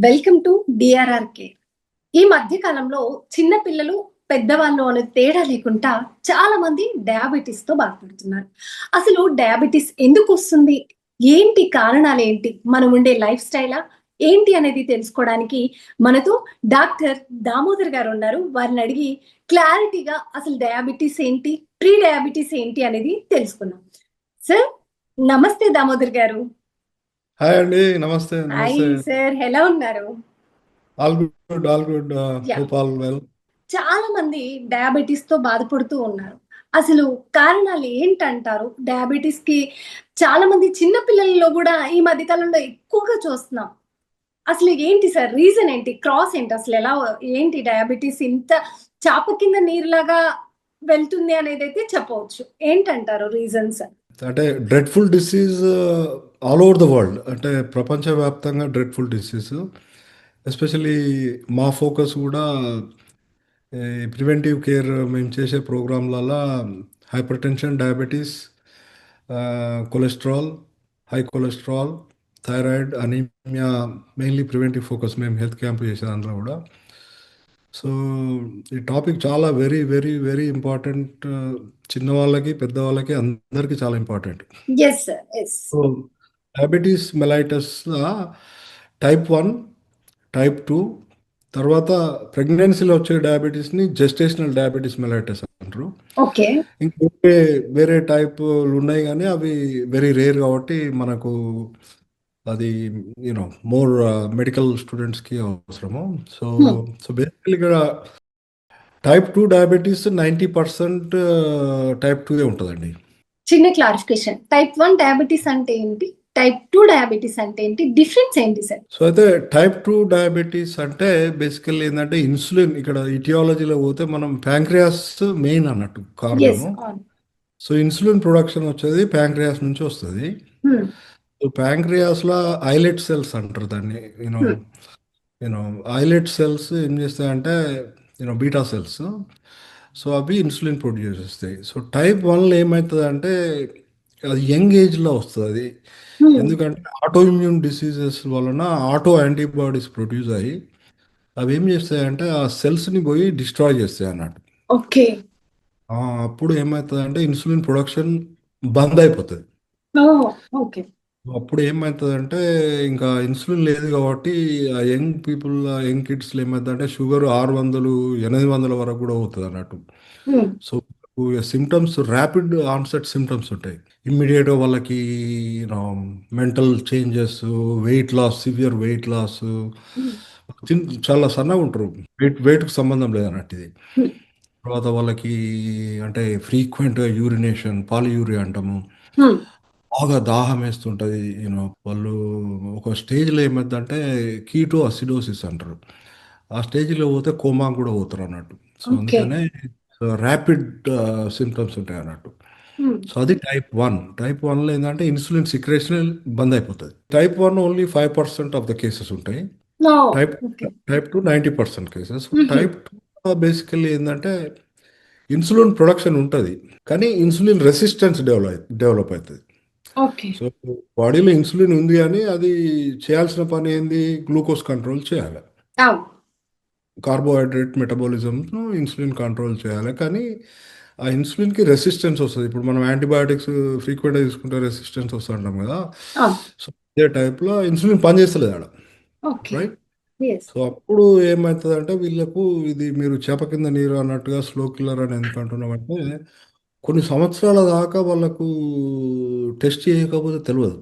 Welcome to డిఆర్ఆర్కే. ఈ మధ్య కాలంలో చిన్న పిల్లలు పెద్దవాళ్ళు అనే తేడా లేకుండా చాలా మంది డయాబెటీస్ తో బాధపడుతున్నారు. అసలు డయాబెటీస్ ఎందుకు వస్తుంది, ఏంటి కారణాలు, ఏంటి మనం ఉండే లైఫ్ స్టైలా ఏంటి అనేది తెలుసుకోవడానికి మనతో డాక్టర్ దామోదర్ గారు ఉన్నారు. వారిని అడిగి క్లారిటీగా అసలు డయాబెటీస్ ఏంటి, ప్రీ డయాబెటీస్ ఏంటి అనేది తెలుసుకుందాం. సార్ నమస్తే దామోదర్ గారు. హాయ్ అండి. నమస్తే. హాయ్ నమస్తే. సార్, ఎలా ఉన్నారు? All good. All good. Yeah, hope all well. చాలా మంది డయాబెటీస్ తో బాధపడుతూ ఉన్నారు. అసలు కారణాలు ఏంటంటారు? డయాబెటీస్ కి చాలా మంది చిన్న పిల్లల్లో కూడా ఈ మధ్య కాలంలో ఎక్కువగా చూస్తున్నాం. అసలు ఏంటి సార్ రీజన్ ఏంటి, క్రాస్ ఏంటి, అసలు ఎలా ఏంటి డయాబెటీస్ ఇంత చాప కింద నీరులాగా వెళ్తుంది అనేది అయితే చెప్పవచ్చు. ఏంటంటారు రీజన్స్? అంటే dreadful disease all over the world, అంటే ప్రపంచవ్యాప్తంగా డ్రెడ్ఫుల్ డిసీజ్. ఎస్పెషలీ మా ఫోకస్ కూడా ప్రివెంటివ్ కేర్ మేము చేసే ప్రోగ్రాంలలో hypertension, diabetes, cholesterol, high cholesterol, thyroid, anaemia, mainly preventive focus మేము హెల్త్ క్యాంప్ చేసే దాంట్లో కూడా. సో ఈ టాపిక్ చాలా వెరీ వెరీ వెరీ ఇంపార్టెంట్. చిన్నవాళ్ళకి, పెద్దవాళ్ళకి, అందరికీ చాలా important. Yes sir, yes. So diabetes mellitus type 1, type 2, తర్వాత ప్రెగ్నెన్సీలో వచ్చే డయాబెటీస్ని జెస్టేషనల్ డయాబెటీస్ మెలైటస్ అంటారు. ఓకే. ఇంకా వేరే వేరే టైపులు ఉన్నాయి, కానీ అవి వెరీ రేర్ కాబట్టి మనకు అది మోర్ మెడికల్ స్టూడెంట్స్కి అవసరము. సో సో బేసికలీ ఇక్కడ టైప్ 2 డయాబెటీస్ 90% టైప్ 2 ఉంటుందండి. చిన్న క్లారిఫికేషన్, టైప్ 1 డయాబెటీస్ అంటే ఏంటి, టైప్ 2 డయాబెటీస్ అంటే ఏంటి, డిఫరెన్స్ ఏంటి సార్? సో అయితే టైప్ 2 డయాబెటీస్ అంటే బేసికల్లీ ఏంటంటే ఇన్సులిన్, ఇక్కడ ఇటియాలజీలో పోతే మనం ప్యాంక్రియాస్ మెయిన్ అన్నట్టు కారణము. సో ఇన్సులిన్ ప్రొడక్షన్ వచ్చేది ప్యాంక్రియాస్ నుంచి వస్తుంది. సో ప్యాంక్రియాస్లో ఐలెట్ సెల్స్ అంటారు దాన్ని. యూనో ఐలెట్ సెల్స్ ఏం చేస్తాయంటే బీటా సెల్స్. సో అవి ఇన్సులిన్ ప్రొడ్యూస్ చేస్తాయి. సో టైప్ 1లో ఏమవుతుందంటే అది యంగ్ ఏజ్లో వస్తుంది అది. ఎందుకంటే ఆటో ఇమ్యూన్ డిసీజెస్ వలన ఆటో యాంటీబాడీస్ ప్రొడ్యూస్ అయ్యి అవి ఏం చేస్తాయంటే ఆ సెల్స్ని పోయి డిస్ట్రాయ్ చేస్తాయి అన్నట్టు. ఓకే. అప్పుడు ఏమవుతుందంటే ఇన్సులిన్ ప్రొడక్షన్ బంద్ అయిపోతుంది. ఓకే. అప్పుడు ఏమవుతుందంటే ఇంకా ఇన్సులిన్ లేదు కాబట్టి ఆ యంగ్ పీపుల్, యంగ్ కిడ్స్లో ఏమవుతుందంటే షుగర్ 600, 800 వరకు కూడా అవుతుంది అన్నట్టు. So symptoms rapid onset symptoms ఉంటాయి. ఇమ్మీడియట్గా వాళ్ళకి mental changes, weight loss, severe weight loss, చాలా సన్నగా ఉంటారు, వెయిట్కి సంబంధం లేదన్నట్టు ఇది. తర్వాత వాళ్ళకి అంటే ఫ్రీక్వెంట్గా యూరినేషన్, పాలియూరియా అంటాము, బాగా దాహం వేస్తుంటుంది. వాళ్ళు ఒక స్టేజ్లో ఏమైందంటే కీటో అసిడోసిస్ అంటారు. ఆ స్టేజ్లో పోతే కోమా కూడా పోతారు అన్నట్టు. సో అందుకనే ర్యాపిడ్ సిమ్టమ్స్ ఉంటాయి అన్నట్టు. సో అది టైప్ 1. టైప్ 1లో ఏంటంటే ఇన్సులిన్ సిక్రేషన్ బంద్ అయిపోతుంది. Type 1 only 5% of the cases ఉంటాయి. Type 2 90% cases. టైప్ 2 బేసికల్లీ ఏంటంటే ఇన్సులిన్ ప్రొడక్షన్ ఉంటుంది, కానీ ఇన్సులిన్ రెసిస్టెన్స్ డెవలప్ అవుతుంది. సో బాడీలో ఇన్సులిన్ ఉంది అని అది చేయాల్సిన పని ఏంది, గ్లూకోజ్ కంట్రోల్ చేయాలి, కార్బోహైడ్రేట్ మెటబాలిజం ఇన్సులిన్ కంట్రోల్ చేయాలి. కానీ ఆ ఇన్సులిన్కి రెసిస్టెన్స్ వస్తుంది. ఇప్పుడు మనం యాంటీబయాటిక్స్ ఫ్రీక్వెంట్గా తీసుకుంటే రెసిస్టెన్స్ వస్తుంటాం కదా. సో ఇదే టైప్లో ఇన్సులిన్ పనిచేస్తలేదు ఆడ, రైట్? సో అప్పుడు ఏమవుతుందంటే వీళ్ళకు ఇది మీరు చేప కింద నీరు అన్నట్టుగా స్లో కిల్లర్ అని ఎందుకు అంటున్నామంటే కొన్ని సంవత్సరాల దాకా వాళ్ళకు టెస్ట్ చేయకపోతే తెలియదు.